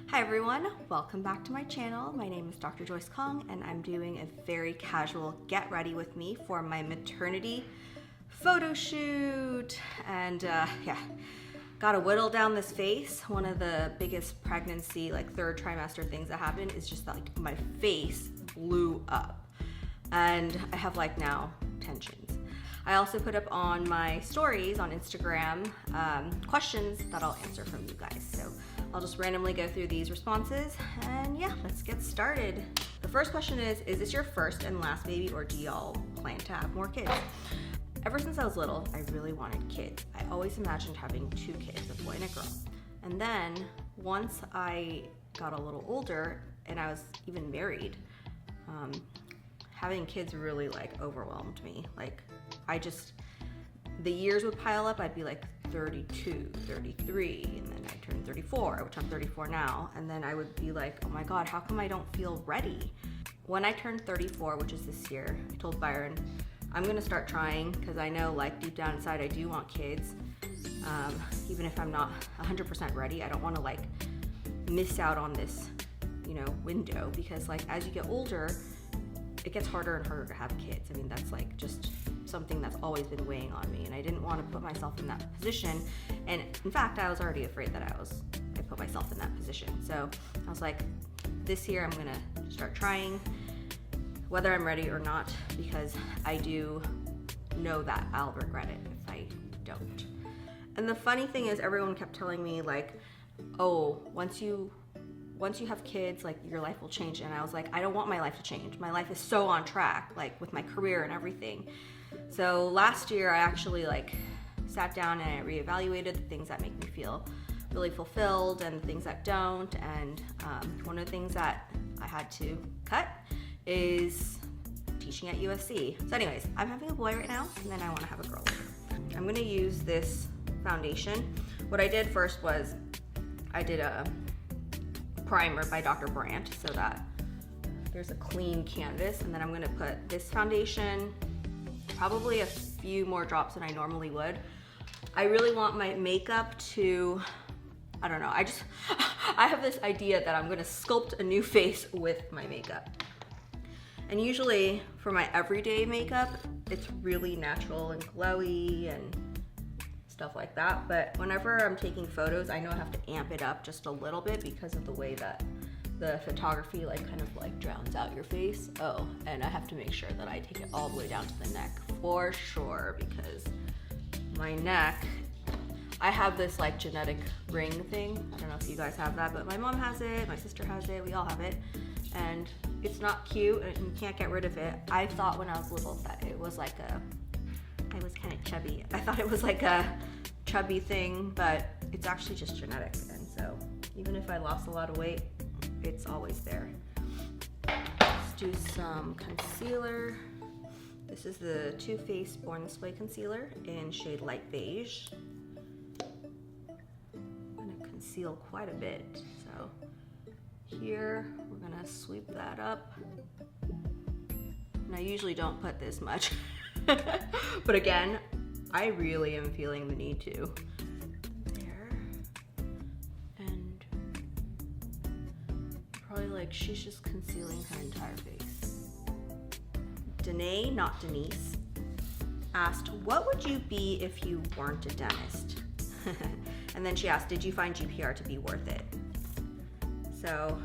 Hi everyone, welcome back to my channel. My name is Dr. Joyce Kahng and I'm doing a very casual get ready with me for my maternity photo shoot. And yeah, gotta whittle down this face. One of the biggest pregnancy, like third trimester things that happened is just that like my face blew up and I have like now tensions. I also put up on my stories on Instagram questions that I'll answer from you guys. So I'll just randomly go through these responses and yeah, let's get started. The first question is this your first and last baby or do y'all plan to have more kids? Ever since I was little, I really wanted kids. I always imagined having 2 kids, a boy and a girl. And then once I got a little older and I was even married, having kids really like overwhelmed me. Like the years would pile up. I'd be like 32, 33, and then I turned 34, which I'm 34 now. And then I would be like, oh my God, how come I don't feel ready? When I turned 34, which is this year, I told Byron, I'm gonna start trying because I know like deep down inside I do want kids. Even if I'm not 100% ready, I don't wanna like miss out on this, window, because like as you get older, it gets harder and harder to have kids. I mean, that's like just something that's always been weighing on me, and I didn't want to put myself in that position. And in fact, I was already afraid that I put myself in that position. So I was like, this year I'm gonna start trying, whether I'm ready or not, because I do know that I'll regret it if I don't. And the funny thing is, everyone kept telling me like, oh, once you have kids, like your life will change. And I was like, I don't want my life to change. My life is so on track, like with my career and everything. So last year I actually like sat down and I reevaluated the things that make me feel really fulfilled and the things that don't. And one of the things that I had to cut is teaching at USC. So anyways, I'm having a boy right now and then I want to have a girl later. I'm gonna use this foundation. What I did first was I did a primer by Dr. Brandt so that there's a clean canvas, and then I'm gonna put this foundation, probably a few more drops than I normally would. I really want my makeup to, I don't know, I have this idea that I'm gonna sculpt a new face with my makeup. And usually for my everyday makeup, it's really natural and glowy and stuff like that, but whenever I'm taking photos, I know I have to amp it up just a little bit because of the way that the photography like kind of like drowns out your face. Oh, and I have to make sure that I take it all the way down to the neck for sure, because my neck, I have this like genetic ring thing. I don't know if you guys have that, but my mom has it, my sister has it, we all have it, and it's not cute and you can't get rid of it. I thought when I was little that it was like I was kind of chubby. I thought it was like a chubby thing, but it's actually just genetic. And so even if I lost a lot of weight, it's always there. Let's do some concealer. This is the Too Faced Born This Way concealer in shade light beige. I'm gonna conceal quite a bit. So here, we're gonna sweep that up. And I usually don't put this much. But again, I really am feeling the need to. There. And probably like she's just concealing her entire face. Danae, not Denise, asked, what would you be if you weren't a dentist? And then she asked, did you find GPR to be worth it? So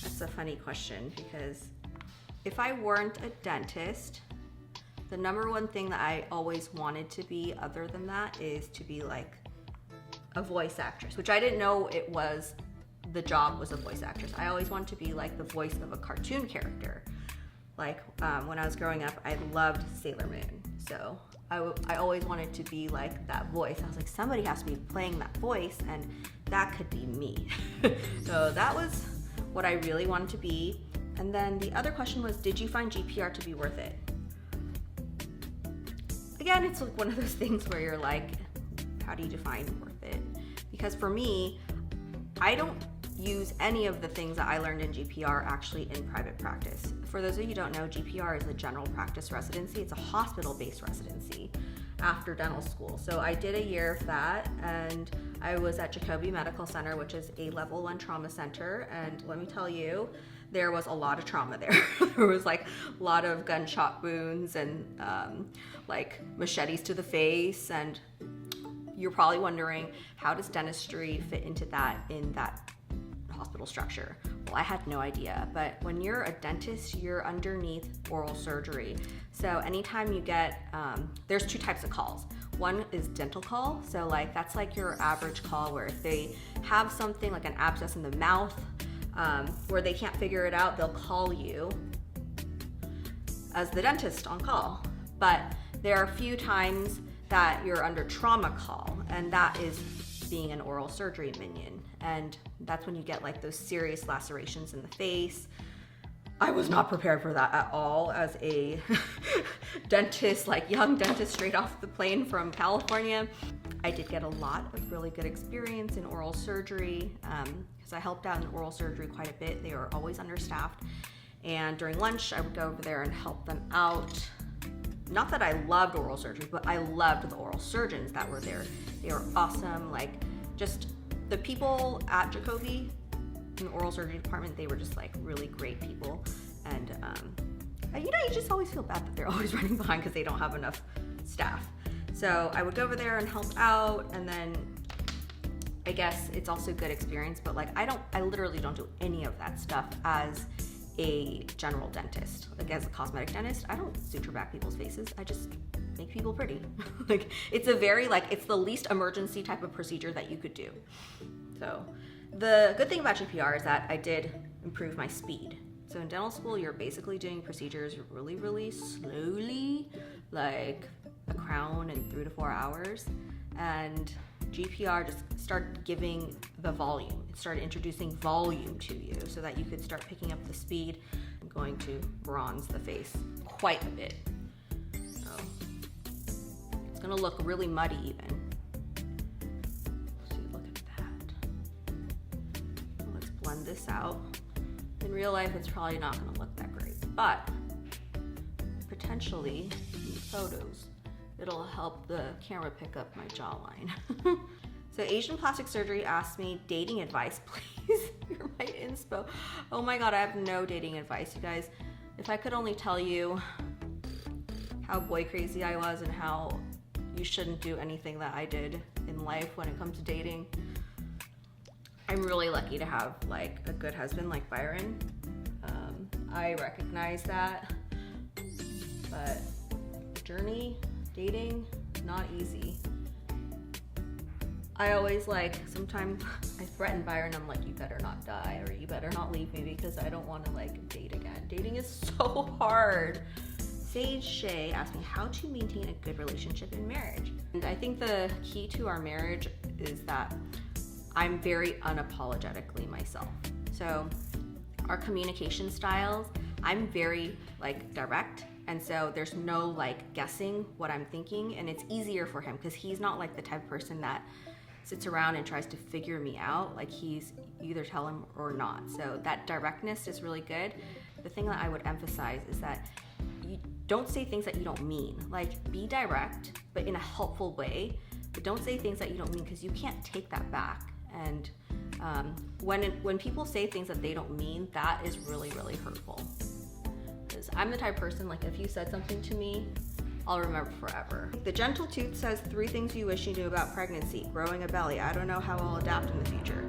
that's a funny question, because if I weren't a dentist, the number one thing that I always wanted to be other than that is to be like a voice actress, which I didn't know the job was a voice actress. I always wanted to be like the voice of a cartoon character. Like when I was growing up, I loved Sailor Moon. So I always wanted to be like that voice. I was like, somebody has to be playing that voice and that could be me. So that was what I really wanted to be. And then the other question was, did you find GPR to be worth it? Again, it's like one of those things where you're like, how do you define worth it? Because for me, I don't use any of the things that I learned in GPR actually in private practice. For those of you who don't know, GPR is a general practice residency. It's a hospital-based residency after dental school. So I did a year of that, and I was at Jacoby Medical Center, which is a level 1 trauma center, and let me tell you, there was a lot of trauma there. There was like a lot of gunshot wounds and like machetes to the face, and you're probably wondering, how does dentistry fit into that in that hospital structure? Well, I had no idea, but when you're a dentist, you're underneath oral surgery. So anytime you get, there's 2 types of calls. One is dental call, so like that's like your average call where if they have something like an abscess in the mouth, where they can't figure it out, they'll call you as the dentist on call. But there are a few times that you're under trauma call, and that is being an oral surgery minion. And that's when you get like those serious lacerations in the face. I was not prepared for that at all as a dentist, like young dentist straight off the plane from California. I did get a lot of really good experience in oral surgery because I helped out in oral surgery quite a bit. They were always understaffed. And during lunch, I would go over there and help them out. Not that I loved oral surgery, but I loved the oral surgeons that were there. They were awesome. Like, just the people at Jacoby in the oral surgery department, they were just like really great people. And you know, you just always feel bad that they're always running behind because they don't have enough staff. So I would go over there and help out, and then I guess it's also a good experience, but like I literally don't do any of that stuff as a general dentist. Like as a cosmetic dentist, I don't suture back people's faces. I just make people pretty. Like it's a very it's the least emergency type of procedure that you could do. So the good thing about GPR is that I did improve my speed. So in dental school, you're basically doing procedures really, really slowly, like a crown in 3 to 4 hours. And GPR just started giving the volume. It started introducing volume to you so that you could start picking up the speed. I'm going to bronze the face quite a bit. So it's gonna look really muddy even. Blend this out. In real life, it's probably not going to look that great, but potentially in photos, it'll help the camera pick up my jawline. So Asian Plastic Surgery asked me dating advice, please. You're my inspo. Oh my God, I have no dating advice, you guys. If I could only tell you how boy crazy I was and how you shouldn't do anything that I did in life when it comes to dating. I'm really lucky to have like a good husband like Byron. I recognize that, but journey, dating, not easy. I always sometimes I threaten Byron, I'm like, you better not die or you better not leave me because I don't want to date again. Dating is so hard. Sage Shay asked me how to maintain a good relationship in marriage. And I think the key to our marriage is that I'm very unapologetically myself. So our communication styles, I'm very direct, and so there's no guessing what I'm thinking, and it's easier for him because he's not the type of person that sits around and tries to figure me out. He's you either tell him or not. So that directness is really good. The thing that I would emphasize is that you don't say things that you don't mean. Be direct, but in a helpful way, but don't say things that you don't mean because you can't take that back. And when people say things that they don't mean, that is really, really hurtful. Because I'm the type of person, if you said something to me, I'll remember forever. The Gentle Tooth says 3 things you wish you knew about pregnancy. Growing a belly. I don't know how I'll adapt in the future.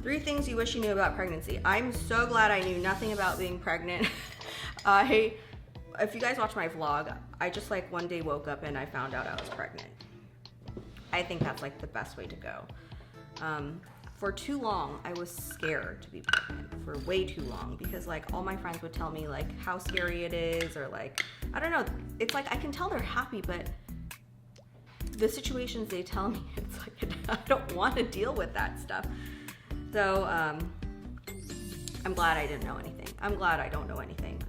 3 things you wish you knew about pregnancy. I'm so glad I knew nothing about being pregnant. If you guys watch my vlog, I just one day woke up and I found out I was pregnant. I think that's the best way to go. For too long, I was scared to be pregnant for way too long because all my friends would tell me how scary it is or I don't know. It's I can tell they're happy, but the situations they tell me, it's I don't want to deal with that stuff. So I'm glad I didn't know anything. I'm glad I don't know anything.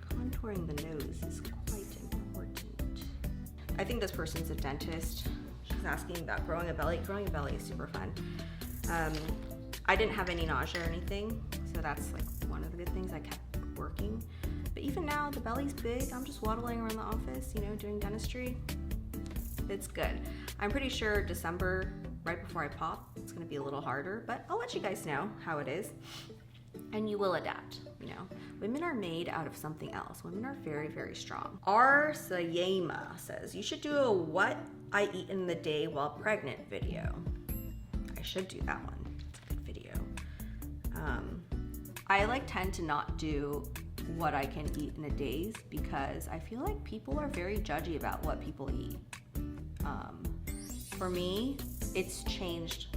Contouring the nose is quite important. I think this person's a dentist. She's asking about growing a belly. Growing a belly is super fun. I didn't have any nausea or anything, so that's one of the good things. I kept working. But even now, the belly's big. I'm just waddling around the office, doing dentistry. It's good. I'm pretty sure December, right before I pop, it's gonna be a little harder, but I'll let you guys know how it is. And you will adapt, you know. Women are made out of something else. Women are very, very strong. R. Sayema says, you should do a what I eat in the day while pregnant video. I should do that one. It's a good video. I tend to not do what I can eat in a day because I feel like people are very judgy about what people eat. For me, it's changed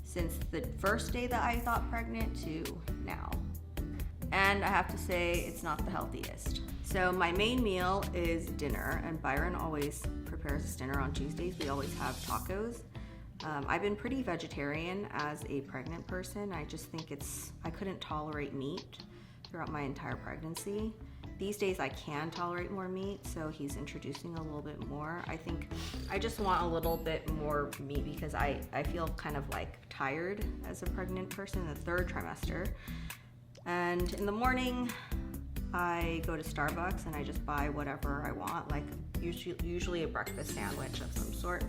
since the first day that I thought pregnant to now. And I have to say, it's not the healthiest. So my main meal is dinner, and Byron always prepares us dinner on Tuesdays. We always have tacos. I've been pretty vegetarian as a pregnant person. I just think I couldn't tolerate meat throughout my entire pregnancy. These days I can tolerate more meat, so he's introducing a little bit more. I think I just want a little bit more meat because I feel kind of like tired as a pregnant person in the 3rd trimester. And in the morning, I go to Starbucks and I just buy whatever I want, like usually a breakfast sandwich of some sort.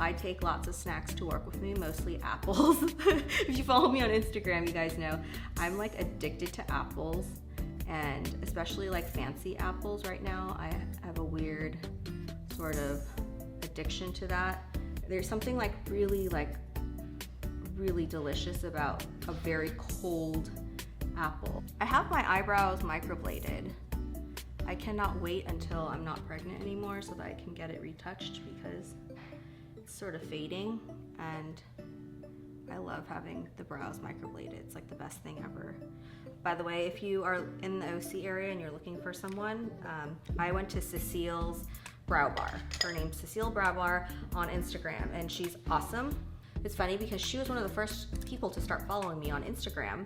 I take lots of snacks to work with me, mostly apples. If you follow me on Instagram, you guys know I'm like addicted to apples, and especially like fancy apples right now. I have a weird sort of addiction to that. There's something like really delicious about a very cold apple. I have my eyebrows microbladed. I cannot wait until I'm not pregnant anymore so that I can get it retouched because it's sort of fading, and I love having the brows microbladed. It's like the best thing ever. By the way, if you are in the OC area and you're looking for someone, I went to Cecile's Brow Bar. Her name's Cecile Brow Bar on Instagram, and she's awesome. It's funny because she was one of the first people to start following me on Instagram,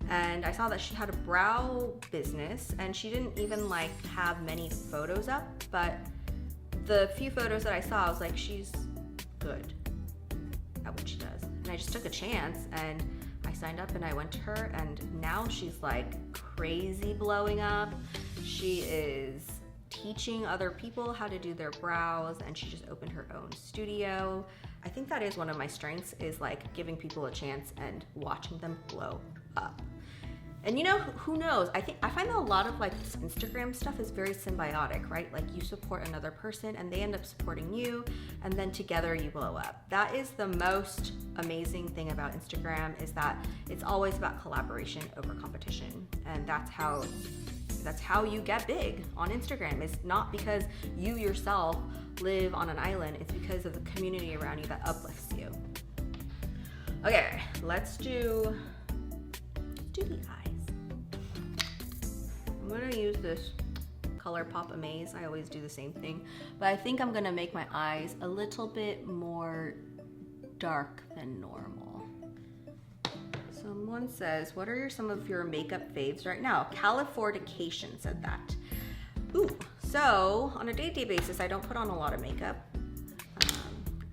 and I saw that she had a brow business, and she didn't even like have many photos up, but the few photos that I saw, I was like, she's good at what she does. And I just took a chance and I signed up and I went to her, and now she's like crazy blowing up. She is teaching other people how to do their brows, and she just opened her own studio. I think that is one of my strengths, is like giving people a chance and watching them blow up. And you know, who knows? I find that a lot of like this Instagram stuff is very symbiotic, right? Like you support another person and they end up supporting you, and then together you blow up. That is the most amazing thing about Instagram, is that it's always about collaboration over competition. And that's how you get big on Instagram. It's not because you yourself live on an island, it's because of the community around you that uplifts you. Okay, let's do the eyes. I'm gonna use this ColourPop Amaze. I always do the same thing, but I think I'm gonna make my eyes a little bit more dark than normal. Someone says, what are some of your makeup faves right now? Californication said that. Ooh, so on a day-to-day basis, I don't put on a lot of makeup.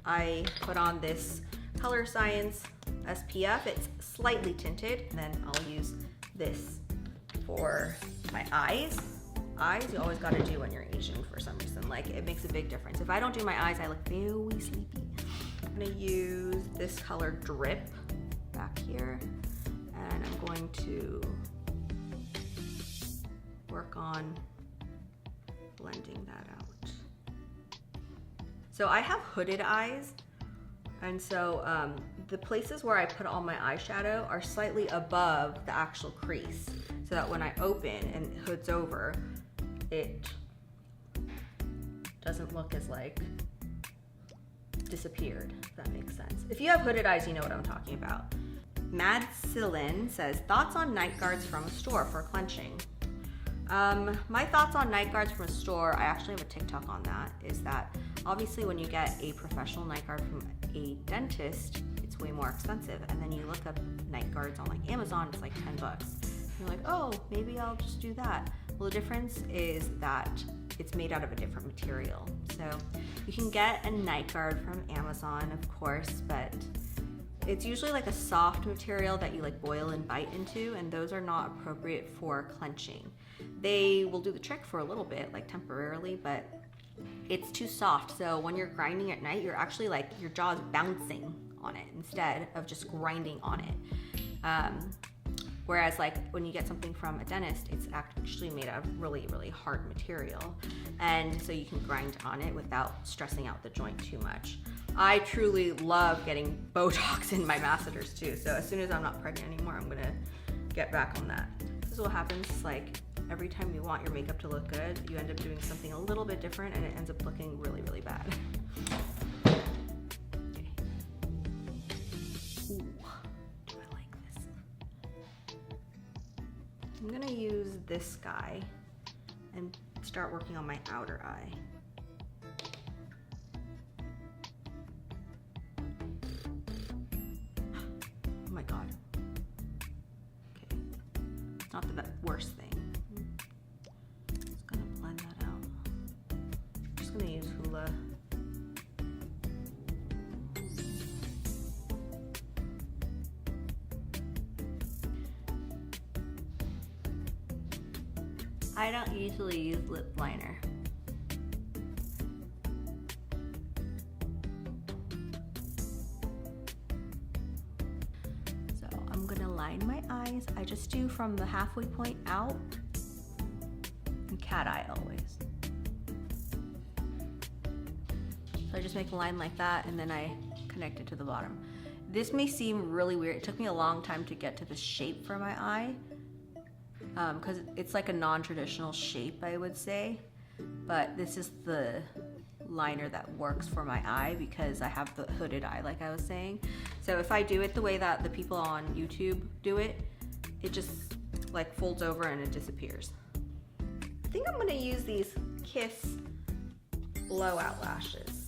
I put on this Color Science SPF. It's slightly tinted. And then I'll use this for my eyes. Eyes, you always gotta do when you're Asian for some reason. Like, it makes a big difference. If I don't do my eyes, I look very sleepy. I'm gonna use this color Drip back here, and I'm going to work on blending that out. So I have hooded eyes, and so the places where I put all my eyeshadow are slightly above the actual crease, so that when I open and it hoods over, it doesn't look as like disappeared, if that makes sense. If you have hooded eyes, you know what I'm talking about. Mad Cylin says, thoughts on night guards from a store for clenching. My thoughts on night guards from a store, I actually have a TikTok on that, is that obviously when you get a professional night guard from a dentist, it's way more expensive. And then you look up night guards on like Amazon, it's like $10. You're like, oh, maybe I'll just do that. Well, the difference is that it's made out of a different material. So you can get a night guard from Amazon, of course, but it's usually like a soft material that you like boil and bite into, and those are not appropriate for clenching. They will do the trick for a little bit, like temporarily, but it's too soft. So when you're grinding at night, you're actually like, your jaw is bouncing on it instead of just grinding on it. Whereas like when you get something from a dentist, it's actually made out of really, really hard material. And so you can grind on it without stressing out the joint too much. I truly love getting Botox in my masseters too. So as soon as I'm not pregnant anymore, I'm gonna get back on that. This is what happens, like every time you want your makeup to look good, you end up doing something a little bit different and it ends up looking really, really bad. Okay. Ooh, do I like this? I'm gonna use this guy and start working on my outer eye. Oh my God. Okay, it's not the worst thing. Just gonna blend that out. I'm just gonna use Hula. I don't usually use lip liner. So I'm gonna line my eyes. I just do from the halfway point out and cat eye always. So I just make a line like that and then I connect it to the bottom. This may seem really weird. It took me a long time to get to the shape for my eye. Because it's like a non-traditional shape, I would say, but this is the liner that works for my eye because I have the hooded eye, like I was saying. So if I do it the way that the people on YouTube do it, it just like folds over and it disappears. I think I'm gonna use these Kiss blowout lashes.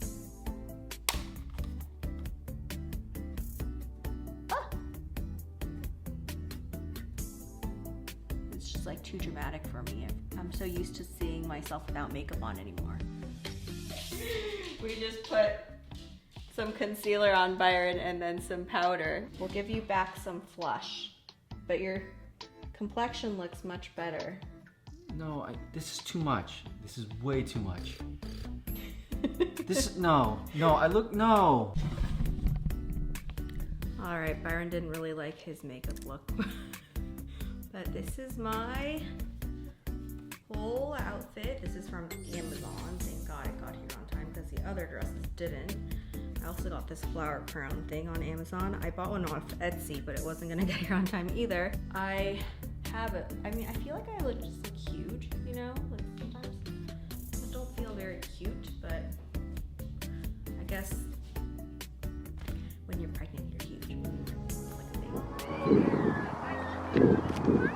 Like too dramatic for me. I'm so used to seeing myself without makeup on anymore. We just put some concealer on Byron and then some powder. We'll give you back some flush, but your complexion looks much better. No, this is too much. This is way too much. No. All right, Byron didn't really like his makeup look. But this is my whole outfit. This is from Amazon. Thank God it got here on time because the other dresses didn't. I also got this flower crown thing on Amazon. I bought one off Etsy, but it wasn't gonna get here on time either. I have it. I mean, I feel like I just look huge, you know? Like sometimes I don't feel very cute, but I guess when you're pregnant, you're huge. It's like a thing.